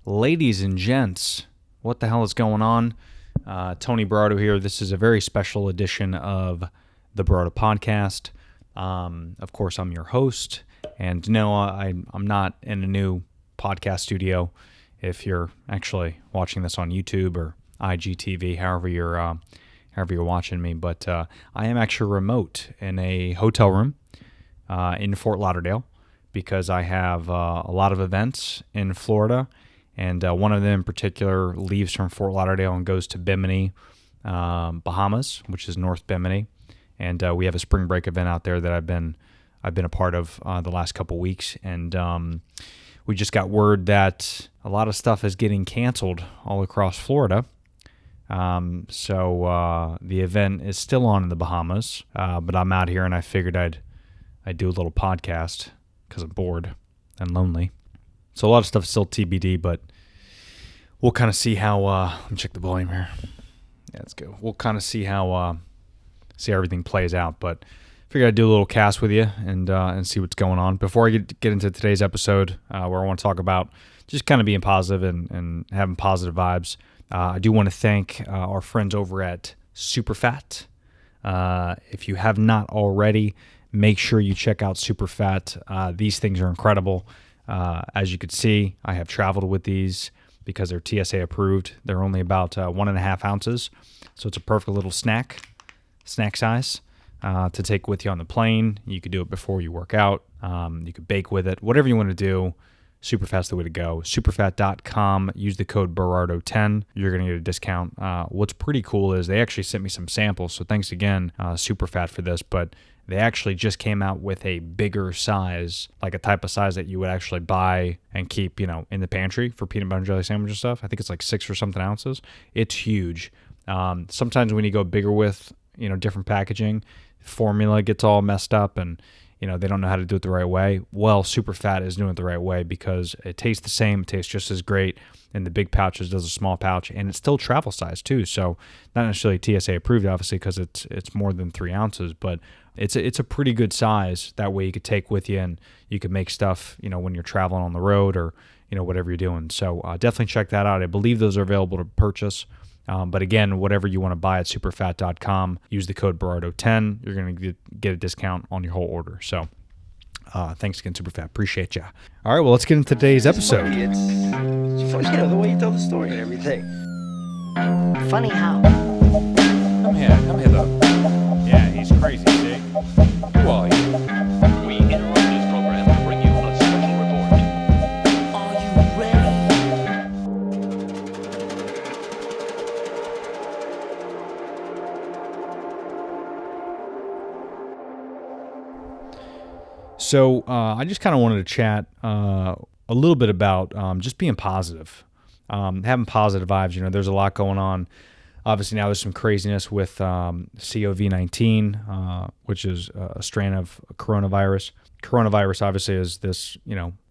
Ladies and gents, what the hell is going on? Tony Barardo here. This is a very special edition of the Barardo Podcast. Of course, I'm your host, and no, I'm not in a new podcast studio. If you're actually watching this on YouTube or IGTV, however you're watching me, but I am actually remote in a hotel room in Fort Lauderdale because I have a lot of events in Florida. And one of them in particular leaves from Fort Lauderdale and goes to Bimini, Bahamas, which is North Bimini. And we have a spring break event out there that I've been a part of the last couple weeks. And we just got word that a lot of stuff is getting canceled all across Florida. So the event is still on in the Bahamas, but I'm out here and I figured I'd do a little podcast because I'm bored and lonely. So a lot of stuff is still TBD, but we'll kind of see how, let me check the volume here. Yeah, let's go. We'll kind of see how everything plays out, but figured I'd do a little cast with you and see what's going on. Before I get into today's episode, where I want to talk about just kind of being positive and having positive vibes, I do want to thank our friends over at SuperFat. If you have not already, make sure you check out SuperFat. These things are incredible. As you could see, I have traveled with these because they're TSA approved. They're only about 1.5 ounces, so it's a perfect little snack size to take with you on the plane. You could do it before you work out. You could bake with it. Whatever you want to do, SuperFat's the way to go. SuperFat.com. Use the code Barardo10. You're going to get a discount. What's pretty cool is they actually sent me some samples, so thanks again, SuperFat, for this, but they actually just came out with a bigger size, like a type of size that you would actually buy and keep, in the pantry for peanut butter and jelly sandwich and stuff. I think it's like 6 or something ounces. It's huge. Sometimes when you go bigger with, different packaging, formula gets all messed up and, they don't know how to do it the right way. Well, SuperFat is doing it the right way because it tastes the same. It tastes just as great in the big pouches does a small pouch, and it's still travel size too. So not necessarily TSA approved, obviously, because it's more than 3 ounces, but it's a pretty good size. That way you could take with you and you could make stuff, when you're traveling on the road or, whatever you're doing. So definitely check that out. I believe those are available to purchase. But again, whatever you want to buy at superfat.com, use the code Barardo10. You're going to get a discount on your whole order. So thanks again, SuperFat. Appreciate ya. All right, well, let's get into today's episode. It's the way you tell the story and everything. Funny how? Come here, though. Yeah, he's crazy, see? Who are you? We interrupt this program to bring you a special report. Are you ready? So I just kind of wanted to chat a little bit about just being positive, having positive vibes. There's a lot going on. Obviously, now there's some craziness with COVID-19, which is a strain of coronavirus. Coronavirus, obviously, is this,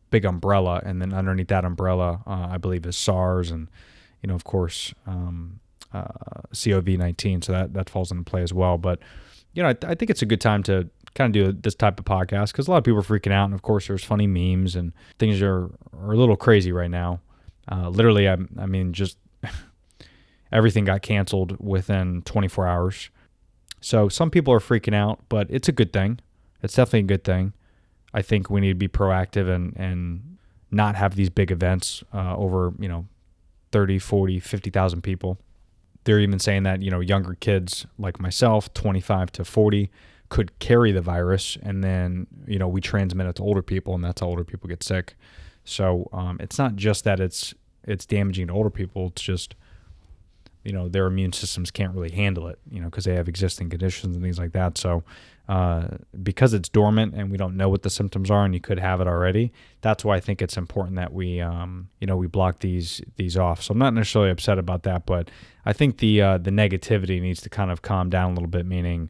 big umbrella, and then underneath that umbrella, I believe, is SARS and, of course, COVID-19. So that falls into play as well. But, I think it's a good time to kind of do this type of podcast because a lot of people are freaking out, and of course, there's funny memes and things are a little crazy right now. Literally, I mean, just everything got canceled within 24 hours. So some people are freaking out, but it's a good thing. It's definitely a good thing. I think we need to be proactive and not have these big events over, 30, 40, 50,000 people. They're even saying that, younger kids like myself, 25 to 40, could carry the virus, and then, we transmit it to older people, and that's how older people get sick. So it's not just that it's damaging to older people. It's just, their immune systems can't really handle it, because they have existing conditions and things like that. So because it's dormant and we don't know what the symptoms are and you could have it already, that's why I think it's important that we, we block these off. So I'm not necessarily upset about that, but I think the negativity needs to kind of calm down a little bit, meaning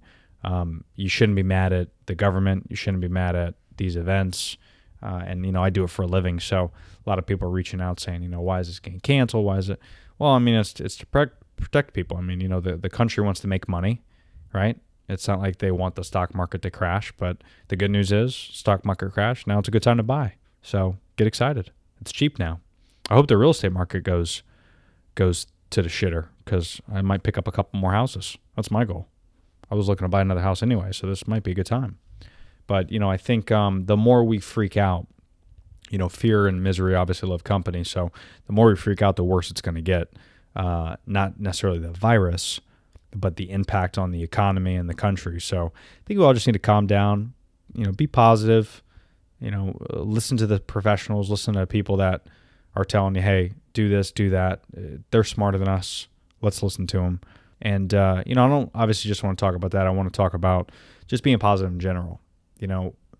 you shouldn't be mad at the government. You shouldn't be mad at these events. And, I do it for a living. So a lot of people are reaching out saying, why is this getting canceled? Why is it? Well, I mean, it's to protect people. I mean, the country wants to make money, right? It's not like they want the stock market to crash, but the good news is stock market crash. Now it's a good time to buy. So get excited. It's cheap now. I hope the real estate market goes to the shitter, because I might pick up a couple more houses. That's my goal. I was looking to buy another house anyway, so this might be a good time. But, I think the more we freak out, fear and misery obviously love company. So the more we freak out, the worse it's going to get. Not necessarily the virus, but the impact on the economy and the country. So I think we all just need to calm down, be positive, listen to the professionals, listen to people that are telling you, hey, do this, do that. They're smarter than us. Let's listen to them. And, I don't obviously just want to talk about that. I want to talk about just being positive in general.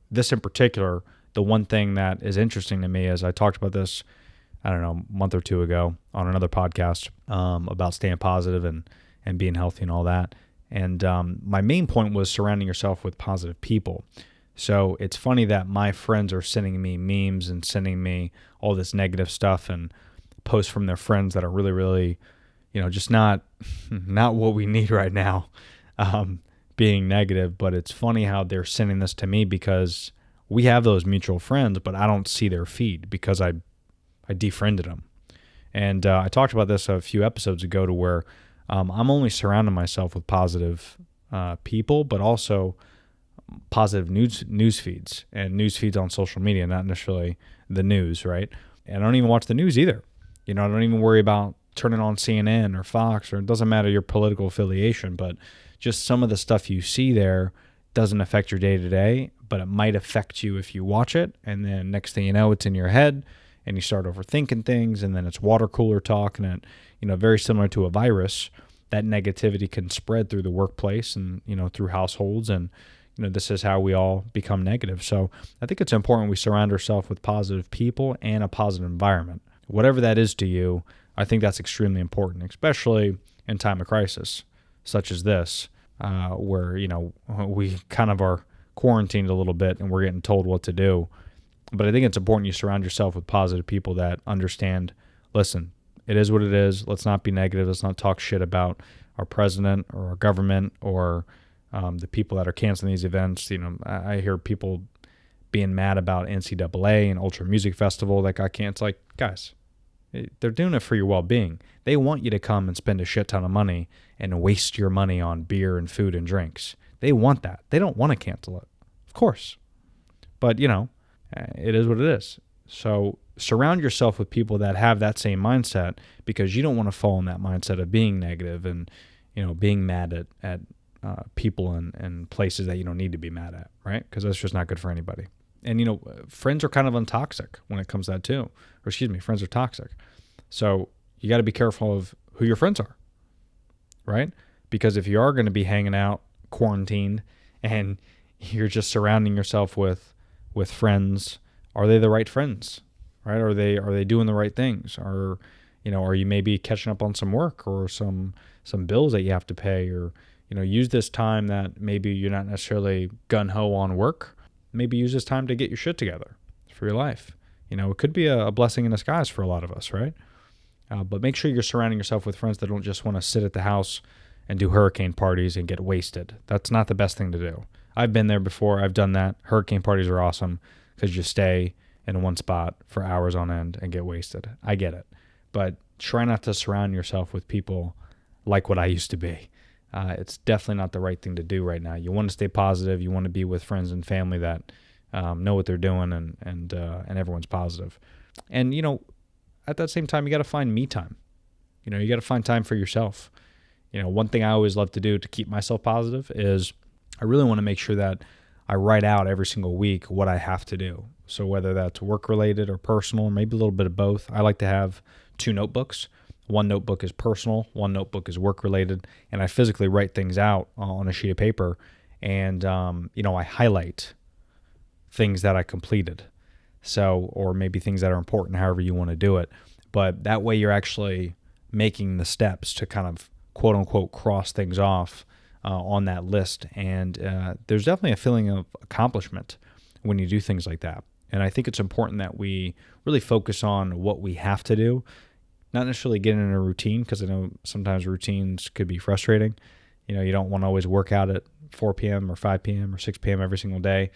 This in particular, the one thing that is interesting to me is I talked about this, I don't know, a month or two ago on another podcast about staying positive and being healthy and all that. And my main point was surrounding yourself with positive people. So it's funny that my friends are sending me memes and sending me all this negative stuff and posts from their friends that are really, really, just not what we need right now, being negative. But it's funny how they're sending this to me because we have those mutual friends, but I don't see their feed because I defriended them. And I talked about this a few episodes ago to where I'm only surrounding myself with positive people, but also positive news feeds and news feeds on social media, not necessarily the news, right? And I don't even watch the news either. I don't even worry about turning on CNN or Fox, or it doesn't matter your political affiliation, but just some of the stuff you see there doesn't affect your day-to-day, but it might affect you if you watch it. And then next thing you know, it's in your head and you start overthinking things, and then it's water cooler talk, and it, very similar to a virus, that negativity can spread through the workplace and, through households. And, this is how we all become negative. So I think it's important we surround ourselves with positive people and a positive environment. Whatever that is to you, I think that's extremely important, especially in time of crisis, such as this, where, we kind of are quarantined a little bit and we're getting told what to do. But I think it's important you surround yourself with positive people that understand, listen, it is what it is. Let's not be negative. Let's not talk shit about our president or our government or the people that are canceling these events. I hear people being mad about NCAA and Ultra Music Festival that got canceled. Like, guys, they're doing it for your well-being. They want you to come and spend a shit ton of money and waste your money on beer and food and drinks. They want that. They don't want to cancel it, of course. But, it is what it is. So surround yourself with people that have that same mindset, because you don't want to fall in that mindset of being negative and, being mad at people and places that you don't need to be mad at, right? Because that's just not good for anybody. And, friends are kind of untoxic when it comes to that too. Friends are toxic. So you got to be careful of who your friends are, right? Because if you are going to be hanging out quarantined and you're just surrounding yourself with friends, are they the right friends, right? Are they doing the right things? Are you maybe catching up on some work or some bills that you have to pay, or, use this time that maybe you're not necessarily gung-ho on work. Maybe use this time to get your shit together for your life. It could be a blessing in disguise for a lot of us, right? But make sure you're surrounding yourself with friends that don't just want to sit at the house and do hurricane parties and get wasted. That's not the best thing to do. I've been there before. I've done that. Hurricane parties are awesome because you stay in one spot for hours on end and get wasted. I get it. But try not to surround yourself with people like what I used to be. It's definitely not the right thing to do right now. You want to stay positive. You want to be with friends and family that know what they're doing and everyone's positive. And, at that same time, you got to find me time. You got to find time for yourself. One thing I always love to do to keep myself positive is I really want to make sure that I write out every single week what I have to do. So whether that's work-related or personal, maybe a little bit of both. I like to have 2 notebooks. One notebook is personal, one notebook is work-related, and I physically write things out on a sheet of paper, and, I highlight things that I completed. So, or maybe things that are important, however you want to do it. But that way you're actually making the steps to kind of quote-unquote cross things off on that list. And there's definitely a feeling of accomplishment when you do things like that. And I think it's important that we really focus on what we have to do, not necessarily get in a routine, because I know sometimes routines could be frustrating. You don't want to always work out at 4 p.m. or 5 p.m. or 6 p.m. every single day.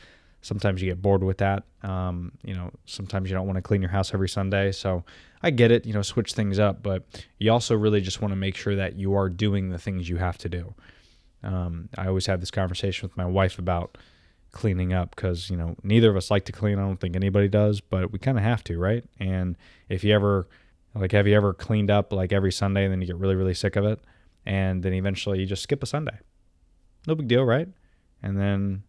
Sometimes you get bored with that. Sometimes you don't want to clean your house every Sunday. So I get it, switch things up, but you also really just want to make sure that you are doing the things you have to do. I always have this conversation with my wife about cleaning up because, neither of us like to clean. I don't think anybody does, but we kind of have to, right? And if you ever, have you ever cleaned up like every Sunday and then you get really, really sick of it? And then eventually you just skip a Sunday. No big deal, right? And then,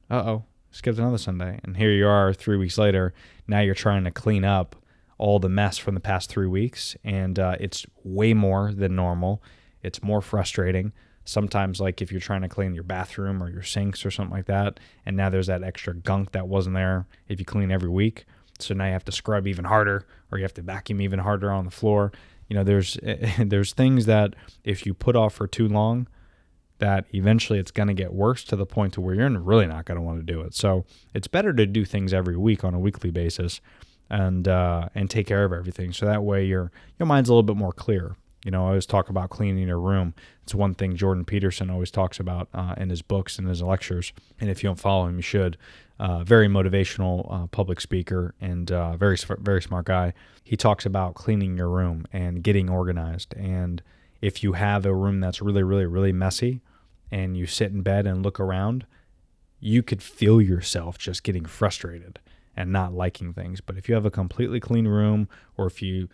skipped another Sunday. And here you are 3 weeks later. Now you're trying to clean up all the mess from the past 3 weeks. And it's way more than normal. It's more frustrating. Sometimes, like if you're trying to clean your bathroom or your sinks or something like that, and now there's that extra gunk that wasn't there if you clean every week. So now you have to scrub even harder, or you have to vacuum even harder on the floor. There's things that if you put off for too long, that eventually it's going to get worse to the point to where you're really not going to want to do it. So it's better to do things every week on a weekly basis and take care of everything. So that way your mind's a little bit more clear. I always talk about cleaning your room. It's one thing Jordan Peterson always talks about in his books and his lectures. And if you don't follow him, you should. Very motivational public speaker and very smart guy. He talks about cleaning your room and getting organized. And if you have a room that's really, really, really messy and you sit in bed and look around, you could feel yourself just getting frustrated and not liking things. But if you have a completely clean room, or if you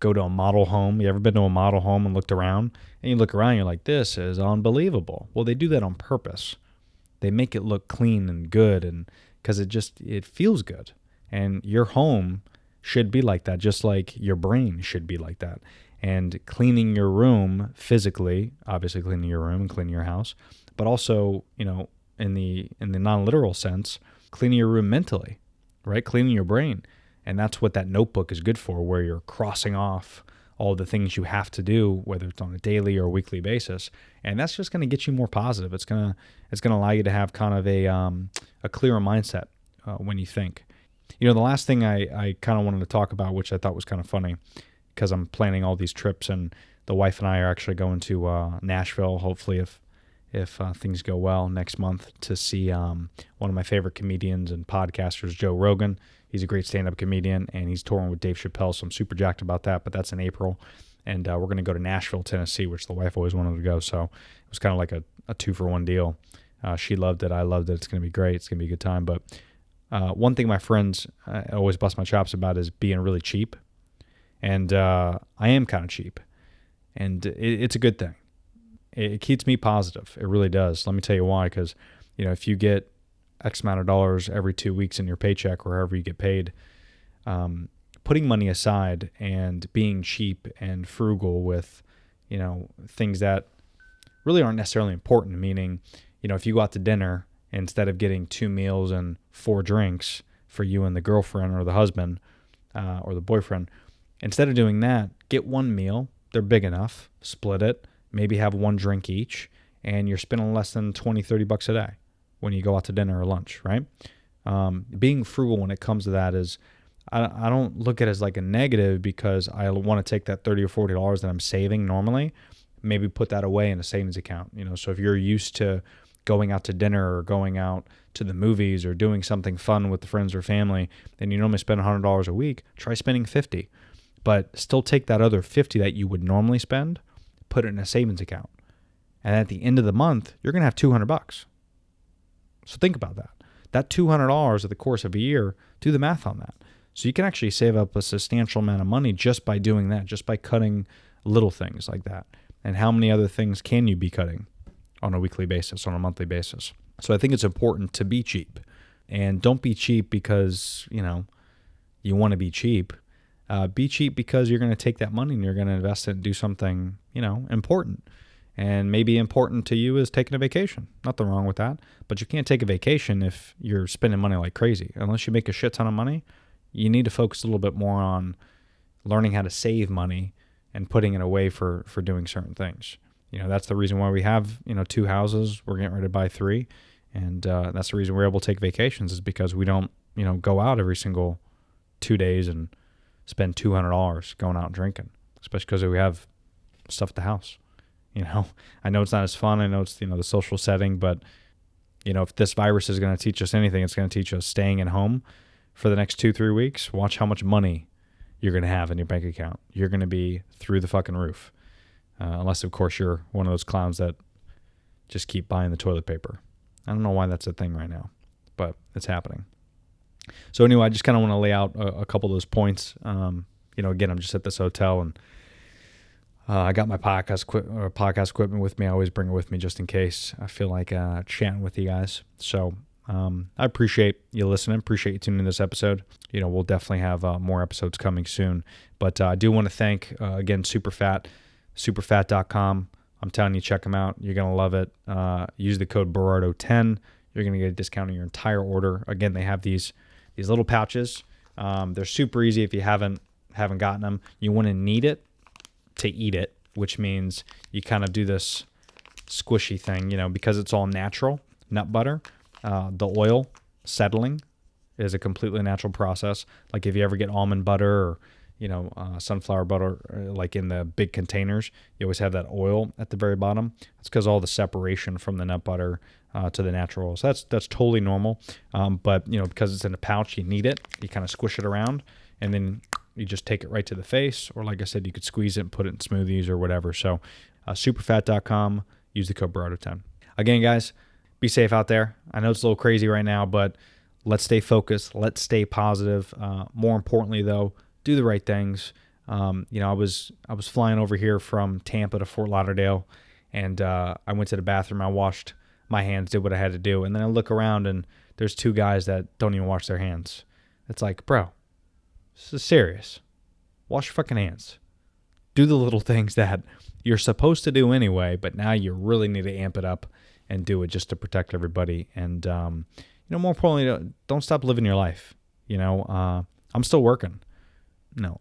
go to a model home, you ever been to a model home and looked around, and you look around, you're like, this is unbelievable. Well, they do that on purpose. They make it look clean and good, and because it feels good. And your home should be like that, just like your brain should be like that. And cleaning your room physically, obviously cleaning your room and cleaning your house, but also, in the non-literal sense, cleaning your room mentally. Right? Cleaning your brain. And that's what that notebook is good for, where you're crossing off all the things you have to do, whether it's on a daily or weekly basis. And that's just going to get you more positive. It's going to allow you to have kind of a clearer mindset when you think. The last thing I kind of wanted to talk about, which I thought was kind of funny, because I'm planning all these trips, and the wife and I are actually going to Nashville, hopefully if things go well next month, to see one of my favorite comedians and podcasters, Joe Rogan. He's a great stand-up comedian, and he's touring with Dave Chappelle, so I'm super jacked about that, but that's in April. And we're going to go to Nashville, Tennessee, which the wife always wanted to go, so it was kind of like a 2-for-1 deal. She loved it. I loved it. It's going to be great. It's going to be a good time. But one thing my friends always bust my chops about is being really cheap. And I am kind of cheap, and it's a good thing. It keeps me positive. It really does. Let me tell you why. Because, if you get X amount of dollars every 2 weeks in your paycheck or however you get paid, putting money aside and being cheap and frugal with, things that really aren't necessarily important. Meaning, if you go out to dinner, instead of getting 2 meals and 4 drinks for you and the girlfriend or the husband or the boyfriend, instead of doing that, get 1 meal. They're big enough. Split it. Maybe have 1 drink each, and you're spending less than $20-$30 a day when you go out to dinner or lunch, right? Being frugal when it comes to that is, I don't look at it as like a negative, because I want to take that $30 or $40 that I'm saving normally, maybe put that away in a savings account. So if you're used to going out to dinner or going out to the movies or doing something fun with the friends or family, and you normally spend $100 a week, try spending $50. But still take that other $50 that you would normally spend, put it in a savings account. And at the end of the month, you're going to have $200. So think about that. That $200 over the course of a year, do the math on that. So you can actually save up a substantial amount of money just by doing that, just by cutting little things like that. And how many other things can you be cutting on a weekly basis, on a monthly basis? So I think it's important to be cheap. And don't be cheap because, you want to be cheap. Be cheap because you're going to take that money and you're going to invest it and do something, important. And maybe important to you is taking a vacation. Nothing wrong with that. But you can't take a vacation if you're spending money like crazy. Unless you make a shit ton of money, you need to focus a little bit more on learning how to save money and putting it away for doing certain things. That's the reason why we have, 2 houses. We're getting ready to buy 3. And that's the reason we're able to take vacations, is because we don't, go out every single 2 days and spend $200 going out and drinking, especially because we have stuff at the house. I know it's not as fun. I know it's, the social setting, but If this virus is going to teach us anything, it's going to teach us staying at home for the next 2-3 weeks. Watch how much money you're going to have in your bank account. You're going to be through the fucking roof. Unless, of course, you're one of those clowns that just keep buying the toilet paper. I don't know why that's a thing right now, but it's happening. So anyway, I just kind of want to lay out a couple of those points. Again, I'm just at this hotel, and I got my podcast equipment with me. I always bring it with me just in case I feel like chatting with you guys. So I appreciate you listening. Appreciate you tuning in this episode. We'll definitely have more episodes coming soon. But I do want to thank, again, SuperFat, superfat.com. I'm telling you, check them out. You're going to love it. Use the code Berardo10. You're going to get a discount on your entire order. Again, they have these little pouches. They're super easy if you haven't gotten them. You want to knead it to eat it, which means you kind of do this squishy thing, because it's all natural nut butter. The oil settling is a completely natural process. Like if you ever get almond butter or sunflower butter, like in the big containers, you always have that oil at the very bottom. It's because all the separation from the nut butter to the natural oil. So that's totally normal. But because it's in a pouch, you knead it. You kind of squish it around, and then you just take it right to the face. Or like I said, you could squeeze it and put it in smoothies or whatever. So superfat.com. Use the code Berardo10. Again, guys, be safe out there. I know it's a little crazy right now, but let's stay focused. Let's stay positive. More importantly, though, do the right things. I was flying over here from Tampa to Fort Lauderdale, and I went to the bathroom. I washed my hands, did what I had to do, and then I look around, and there's 2 guys that don't even wash their hands. It's like, bro, this is serious. Wash your fucking hands. Do the little things that you're supposed to do anyway, but now you really need to amp it up and do it just to protect everybody. And, more importantly, don't stop living your life. I'm still working.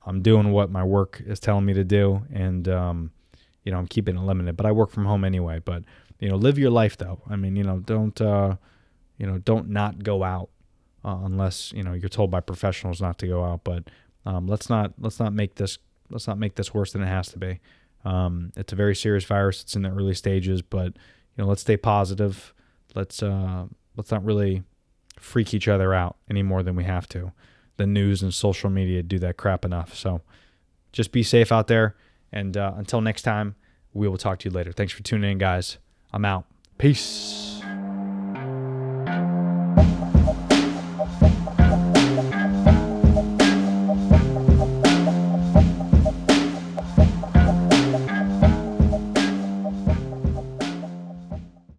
I'm doing what my work is telling me to do, and, I'm keeping it limited, but I work from home anyway. But, live your life though. I mean, don't not go out unless, you're told by professionals not to go out. But let's not make this worse than it has to be. It's a very serious virus. It's in the early stages, but let's stay positive. Let's not really freak each other out any more than we have to. The news and social media do that crap enough. So just be safe out there. And until next time, we will talk to you later. Thanks for tuning in, guys. I'm out. Peace.